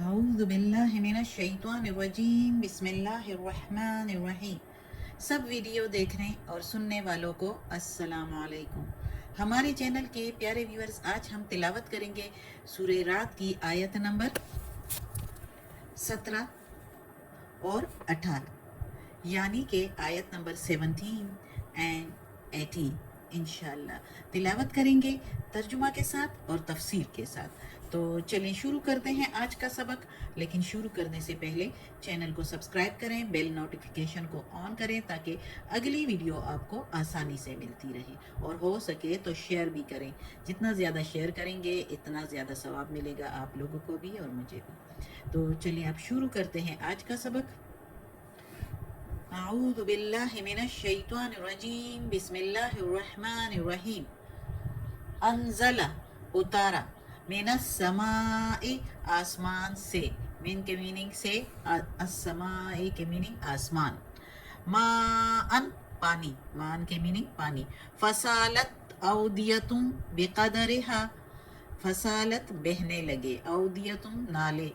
اعوذ باللہ من الشیطان الرجیم بسم اللہ الرحمن الرحیم۔ سب ویڈیو دیکھنے اور سننے والوں کو السلام علیکم۔ ہمارے چینل کے پیارے ویورز، آج ہم تلاوت کریں گے سورہ رات کی آیت نمبر 17 اور 18، یعنی کہ آیت نمبر 17 اینڈ 18 انشاءاللہ تلاوت کریں گے ترجمہ کے ساتھ اور تفسیر کے ساتھ۔ تو چلیں شروع کرتے ہیں آج کا سبق، لیکن شروع کرنے سے پہلے چینل کو سبسکرائب کریں، بیل نوٹیفیکیشن کو آن کریں تاکہ اگلی ویڈیو آپ کو آسانی سے ملتی رہے، اور ہو سکے تو شیئر بھی کریں۔ جتنا زیادہ شیئر کریں گے اتنا زیادہ ثواب ملے گا آپ لوگوں کو بھی اور مجھے بھی۔ تو چلیں اب شروع کرتے ہیں آج کا سبق۔ اعوذ باللہ من الشیطان الرجیم بسم اللہ الرحمن الرحیم۔ انزلہ اتارا، من السماء آسمان سے، من کے میننگ سے، السماء کے میننگ آسمان، ماءن پانی، مان کے میننگ پانی، فسالت اودیتم بقدرہا، فسالت بہنے لگے، اودیتم نالے،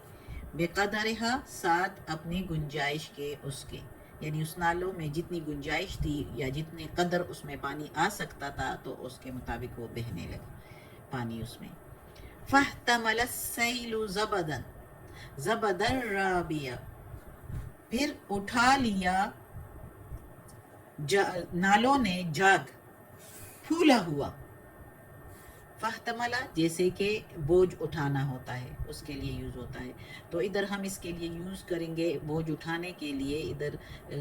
بقدرہا ساتھ اپنی گنجائش کے، اس کے یعنی اس نالوں میں جتنی گنجائش تھی یا جتنے قدر اس میں پانی آ سکتا تھا تو اس کے مطابق وہ بہنے لگا پانی اس میں۔ فاحتمل السیل زبدا، زبدا رابیا، پھر اٹھا لیا نالوں نے جاگ، پھولا ہوا۔ فاحتملا جیسے کہ بوجھ اٹھانا ہوتا ہے، اس کے لیے یوز ہوتا ہے، تو ادھر ہم اس کے لیے یوز کریں گے بوجھ اٹھانے کے لیے، ادھر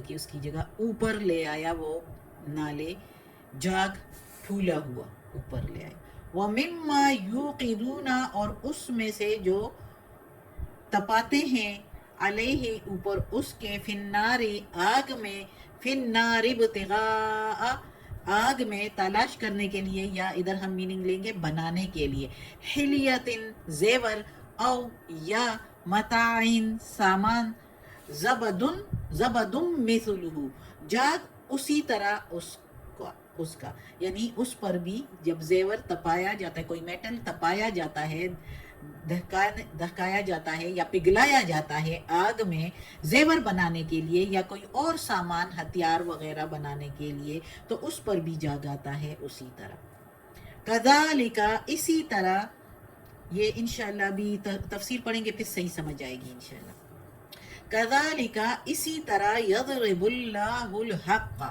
کہ اس کی جگہ اوپر لے آیا وہ نالے، جاگ پھولا ہوا اوپر لے آیا۔ وَمِمَّا يُوقِدُونَ اور اس میں سے جو تپاتے ہیں، علیہ اوپر اس کے، فی النار آگ میں، فی النار ابتغاء آگ میں تلاش کرنے کے لیے، یا ادھر ہم میننگ لیں گے بنانے کے لیے، حلیتن زیور، او یا متاعن سامان، زبدن زبدن مثلہ جاگ اسی طرح اس کا یعنی اس پر بھی جب زیور تپایا جاتا ہے، کوئی میٹل تپایا جاتا ہے، دہکایا جاتا ہے یا پگھلایا جاتا ہے آگ میں زیور بنانے کے لیے یا کوئی اور سامان ہتھیار وغیرہ بنانے کے لیے، تو اس پر بھی جاگ آتا ہے اسی طرح۔ کذالک اسی طرح، یہ انشاءاللہ بھی تفسیر پڑھیں گے پھر صحیح سمجھ آئے گی انشاءاللہ۔ کذالک اسی طرح، یضرب اللہ الحق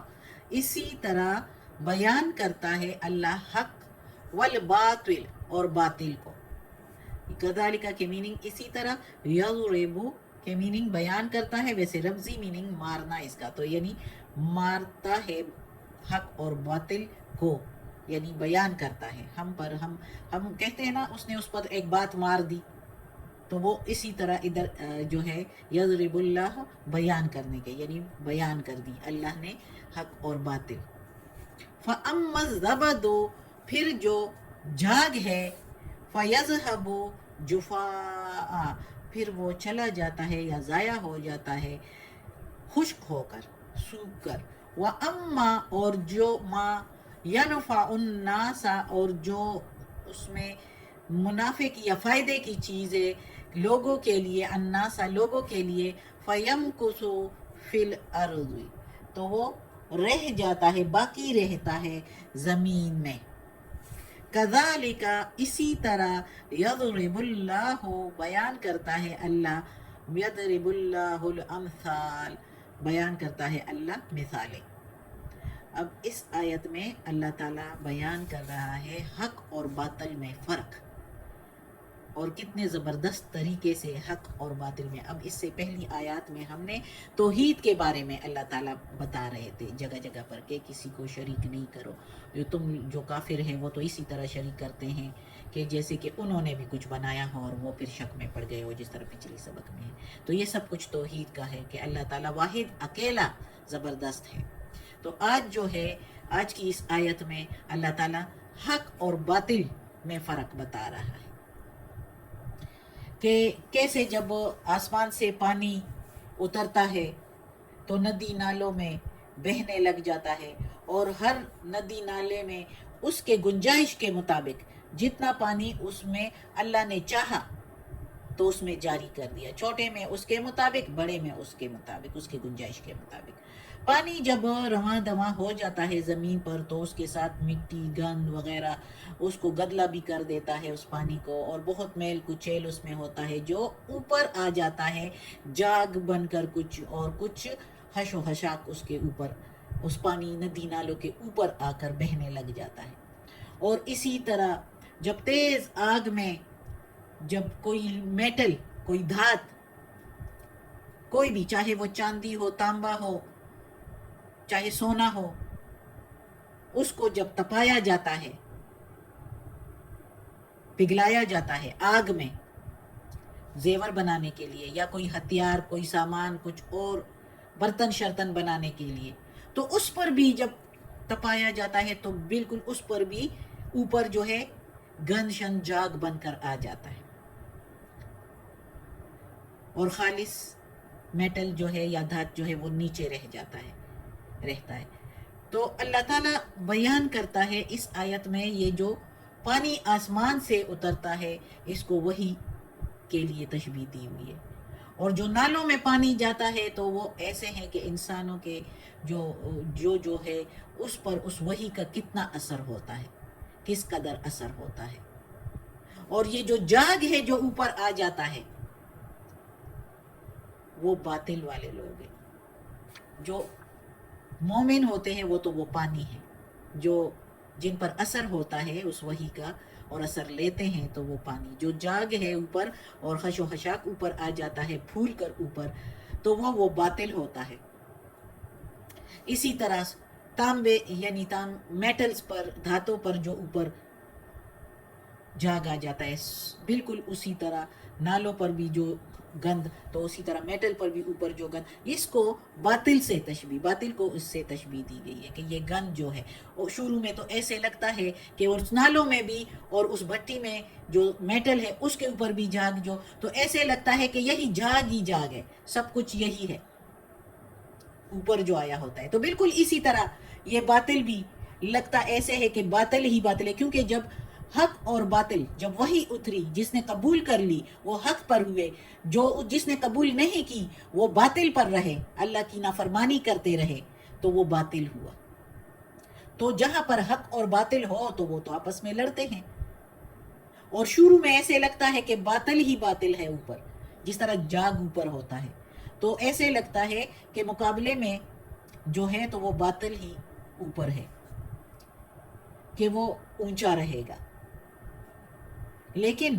اسی طرح بیان کرتا ہے اللہ حق، والباطل اور باطل کو۔ کذالک کے میننگ اسی طرح، یضرب کے میننگ بیان کرتا ہے، ویسے رمزی میننگ مارنا اس کا، تو یعنی مارتا ہے حق اور باطل کو، یعنی بیان کرتا ہے ہم کہتے ہیں نا اس نے اس پر ایک بات مار دی، تو وہ اسی طرح ادھر جو ہے یضرب اللہ بیان کرنے کے، یعنی بیان کر دی اللہ نے حق اور باطل۔ فَأَمَّا الزَّبَدُ پھر جو جاگ ہے، فَيَذْهَبُ جُفَاءً پھر وہ چلا جاتا ہے یا ضائع ہو جاتا ہے خشک ہو کر، سوکھ کر۔ وَأَمَّا اور جو ما يَنْفَعُ النَّاسَ اور جو اس میں منافع کی یا فائدے کی چیزیں لوگوں کے لیے، الناس لوگوں کے لیے، فَيَمْكُثُ فِي الْأَرْضِ تو وہ رہ جاتا ہے، باقی رہتا ہے زمین میں۔ کذالک اسی طرح، یضرب اللہ بیان کرتا ہے اللہ، یضرب اللہ الامثال بیان کرتا ہے اللہ مثالیں۔ اب اس آیت میں اللہ تعالیٰ بیان کر رہا ہے حق اور باطل میں فرق، اور کتنے زبردست طریقے سے حق اور باطل میں۔ اب اس سے پہلی آیات میں ہم نے توحید کے بارے میں اللہ تعالیٰ بتا رہے تھے جگہ جگہ پر کہ کسی کو شریک نہیں کرو، جو کافر ہیں وہ تو اسی طرح شریک کرتے ہیں کہ جیسے کہ انہوں نے بھی کچھ بنایا ہو اور وہ پھر شک میں پڑ گئے ہو، جس طرح پچھلی سبق میں ہے۔ تو یہ سب کچھ توحید کا ہے کہ اللہ تعالیٰ واحد اکیلا زبردست ہے۔ تو آج جو ہے، آج کی اس آیت میں اللہ تعالیٰ حق اور باطل میں فرق بتا رہا ہے کہ کیسے جب آسمان سے پانی اترتا ہے تو ندی نالوں میں بہنے لگ جاتا ہے، اور ہر ندی نالے میں اس کے گنجائش کے مطابق جتنا پانی اس میں اللہ نے چاہا تو اس میں جاری کر دیا، چھوٹے میں اس کے مطابق، بڑے میں اس کے مطابق، اس کی گنجائش کے مطابق۔ پانی جب رواں دواں ہو جاتا ہے زمین پر تو اس کے ساتھ مٹی، گند وغیرہ اس کو گدلا بھی کر دیتا ہے اس پانی کو، اور بہت میل کچیل اس میں ہوتا ہے جو اوپر آ جاتا ہے جاگ بن کر کچھ، اور کچھ حش و حشاک اس کے اوپر، اس پانی ندی نالوں کے اوپر آ کر بہنے لگ جاتا ہے۔ اور اسی طرح جب تیز آگ میں جب کوئی میٹل، کوئی دھات، کوئی بھی، چاہے وہ چاندی ہو، تانبا ہو، چاہے سونا ہو، اس کو جب تپایا جاتا ہے، پگھلایا جاتا ہے آگ میں زیور بنانے کے لیے، یا کوئی ہتھیار، کوئی سامان، کچھ اور برتن شرتن بنانے کے لیے، تو اس پر بھی جب تپایا جاتا ہے تو بالکل اس پر بھی اوپر جو ہے گند شن جاگ بن کر آ جاتا ہے، اور خالص میٹل جو ہے یا دھات جو ہے وہ نیچے رہتا ہے۔ تو اللہ تعالیٰ بیان کرتا ہے اس آیت میں، یہ جو پانی آسمان سے اترتا ہے اس کو وحی کے لیے تشبیہ دی ہوئی ہے، اور جو نالوں میں پانی جاتا ہے تو وہ ایسے ہیں کہ انسانوں کے جو ہے اس پر اس وحی کا کتنا اثر ہوتا ہے، کس قدر اثر ہوتا ہے۔ اور یہ جو جاگ ہے جو اوپر آ جاتا ہے وہ باطل والے لوگ ہیں، جو مومن ہوتے ہیں وہ تو وہ پانی ہے، جو جن پر اثر ہوتا ہے اس وحی کا اور اثر لیتے ہیں تو وہ پانی، جو جاگ ہے اوپر اور خش و خشاک اوپر آ جاتا ہے پھول کر اوپر، تو وہ باطل ہوتا ہے۔ اسی طرح تانبے یعنی میٹلز پر، دھاتوں پر جو اوپر جاگ آ جاتا ہے، بالکل اسی طرح نالوں پر بھی جو گند، تو اسی طرح میٹل پر بھی اوپر جو گند، اس کو باطل کو اس سے تشبیہ دی گئی ہے کہ یہ گند جو ہے، اور شروع میں تو ایسے لگتا ہے کہ اس نالوں میں بھی اور اس بھٹی میں جو میٹل ہے اس کے اوپر بھی جاگ، جو تو ایسے لگتا ہے کہ یہی جاگ ہی جاگ ہے، سب کچھ یہی ہے اوپر جو آیا ہوتا ہے۔ تو بالکل اسی طرح یہ باطل بھی لگتا ایسے ہے کہ باطل ہی باطل ہے، کیونکہ جب حق اور باطل، جب وہی اتری، جس نے قبول کر لی وہ حق پر ہوئے، جس نے قبول نہیں کی وہ باطل پر رہے، اللہ کی نافرمانی کرتے رہے، تو وہ باطل ہوا۔ تو جہاں پر حق اور باطل ہو تو وہ تو آپس میں لڑتے ہیں، اور شروع میں ایسے لگتا ہے کہ باطل ہی باطل ہے اوپر، جس طرح جاگ اوپر ہوتا ہے، تو ایسے لگتا ہے کہ مقابلے میں جو ہے تو وہ باطل ہی اوپر ہے، کہ وہ اونچا رہے گا۔ لیکن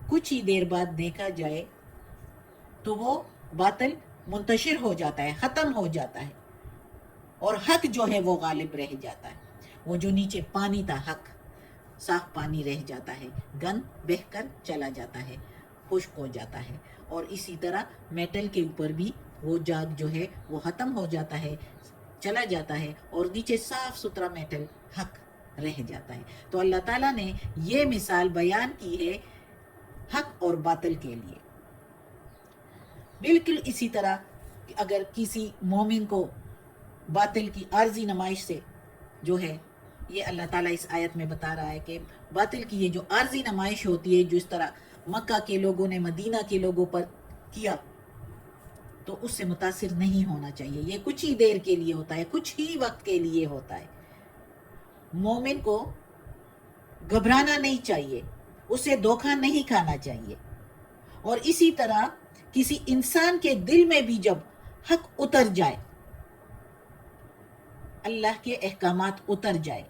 کچھ ہی دیر بعد دیکھا جائے تو وہ باطل منتشر ہو جاتا ہے، ختم ہو جاتا ہے، اور حق جو ہے وہ غالب رہ جاتا ہے۔ وہ جو نیچے پانی تھا، حق صاف پانی رہ جاتا ہے، گند بہہ کر چلا جاتا ہے، خشک ہو جاتا ہے، اور اسی طرح میٹل کے اوپر بھی وہ جاگ جو ہے وہ ختم ہو جاتا ہے، چلا جاتا ہے، اور نیچے صاف ستھرا میٹل حق رہ جاتا ہے۔ تو اللہ تعالیٰ نے یہ مثال بیان کی ہے حق اور باطل کے لیے۔ بالکل اسی طرح اگر کسی مومن کو باطل کی عارضی نمائش سے جو ہے، یہ اللہ تعالیٰ اس آیت میں بتا رہا ہے کہ باطل کی یہ جو عارضی نمائش ہوتی ہے، جو اس طرح مکہ کے لوگوں نے مدینہ کے لوگوں پر کیا، تو اس سے متاثر نہیں ہونا چاہیے۔ یہ کچھ ہی دیر کے لیے ہوتا ہے، کچھ ہی وقت کے لیے ہوتا ہے۔ مومن کو گھبرانا نہیں چاہیے، اسے دھوکہ نہیں کھانا چاہیے۔ اور اسی طرح کسی انسان کے دل میں بھی جب حق اتر جائے، اللہ کے احکامات اتر جائے،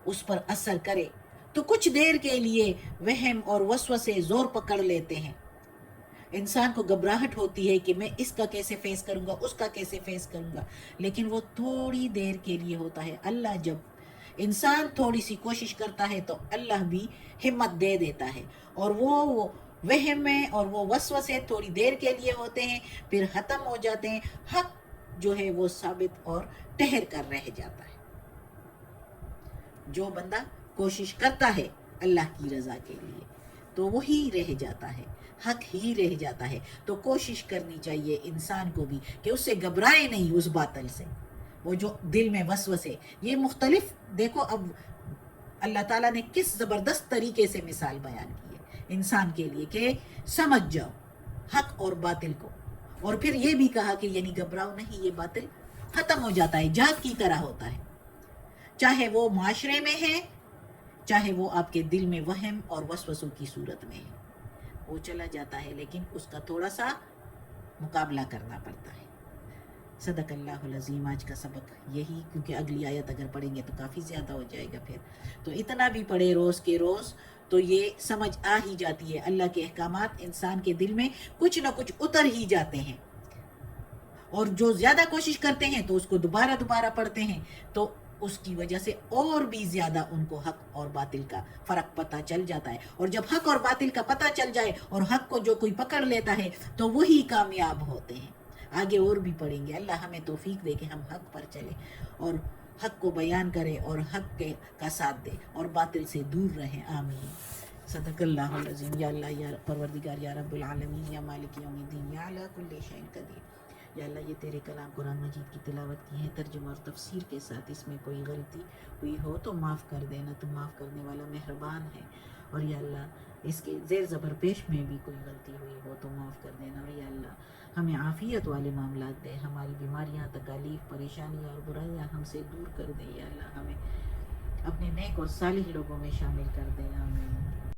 اس پر اثر کرے، تو کچھ دیر کے لیے وہم اور وسوسے زور پکڑ لیتے ہیں، انسان کو گھبراہٹ ہوتی ہے کہ میں اس کا کیسے فیس کروں گا، اس کا کیسے فیس کروں گا، لیکن وہ تھوڑی دیر کے لیے ہوتا ہے۔ اللہ جب انسان تھوڑی سی کوشش کرتا ہے تو اللہ بھی ہمت دے دیتا ہے، اور وہ وہم میں اور وہ وسوسے تھوڑی دیر کے لیے ہوتے ہیں، پھر ختم ہو جاتے ہیں، حق جو ہے وہ ثابت اور ٹہر کر رہ جاتا ہے۔ جو بندہ کوشش کرتا ہے اللہ کی رضا کے لیے تو وہی رہ جاتا ہے، حق ہی رہ جاتا ہے۔ تو کوشش کرنی چاہیے انسان کو بھی کہ اس سے گھبرائے نہیں، اس باطل سے، وہ جو دل میں وسوسے، یہ مختلف، دیکھو اب اللہ تعالیٰ نے کس زبردست طریقے سے مثال بیان کی ہے۔ انسان کے لیے کہ سمجھ جاؤ حق اور باطل کو. اور پھر یہ بھی کہا کہ یعنی گھبراؤ نہیں، یہ باطل ختم ہو جاتا ہے، جادو کی طرح ہوتا ہے، چاہے وہ معاشرے میں ہے، چاہے وہ آپ کے دل میں وہم اور وسوسوں کی صورت میں ہے، وہ چلا جاتا ہے، لیکن اس کا تھوڑا سا مقابلہ کرنا پڑتا ہے. صدق اللہ العظیم. آج کا سبق یہی، کیونکہ اگلی آیت اگر پڑھیں گے تو کافی زیادہ ہو جائے گا پھر، تو اتنا بھی پڑھے روز کے روز تو یہ سمجھ آ ہی جاتی ہے. اللہ کے احکامات انسان کے دل میں کچھ نہ کچھ اتر ہی جاتے ہیں، اور جو زیادہ کوشش کرتے ہیں تو اس کو دوبارہ دوبارہ پڑھتے ہیں، تو اس کی وجہ سے اور بھی زیادہ ان کو حق اور باطل کا فرق پتہ چل جاتا ہے. اور جب حق اور باطل کا پتہ چل جائے اور حق کو جو کوئی پکڑ لیتا ہے تو وہی کامیاب ہوتے ہیں. آگے اور بھی پڑھیں گے. اللہ ہمیں توفیق دے کہ ہم حق پر چلیں اور حق کو بیان کریں اور حق کا ساتھ دیں اور باطل سے دور رہیں. آمین. صدق اللہ العظیم. یا اللہ یا پروردگار یا رب العالمین یا مالک یوم الدین یا علی کل شیء قدیر. یا اللہ یہ تیرے کلام قرآن مجید کی تلاوت کی ہے ترجمہ اور تفسیر کے ساتھ، اس میں کوئی غلطی ہوئی ہو تو معاف کر دینا، تو معاف کرنے والا مہربان ہے. اور یا اللہ اس کے زیر زبر پیش میں بھی کوئی غلطی ہوئی ہو تو معاف کر دینا. اور یا اللہ ہمیں عافیت والے معاملات دے، ہماری بیماریاں، تکالیف، پریشانیاں اور برائیاں ہم سے دور کر دے. یا اللہ ہمیں اپنے نیک اور صالح لوگوں میں شامل کر دے. آمین.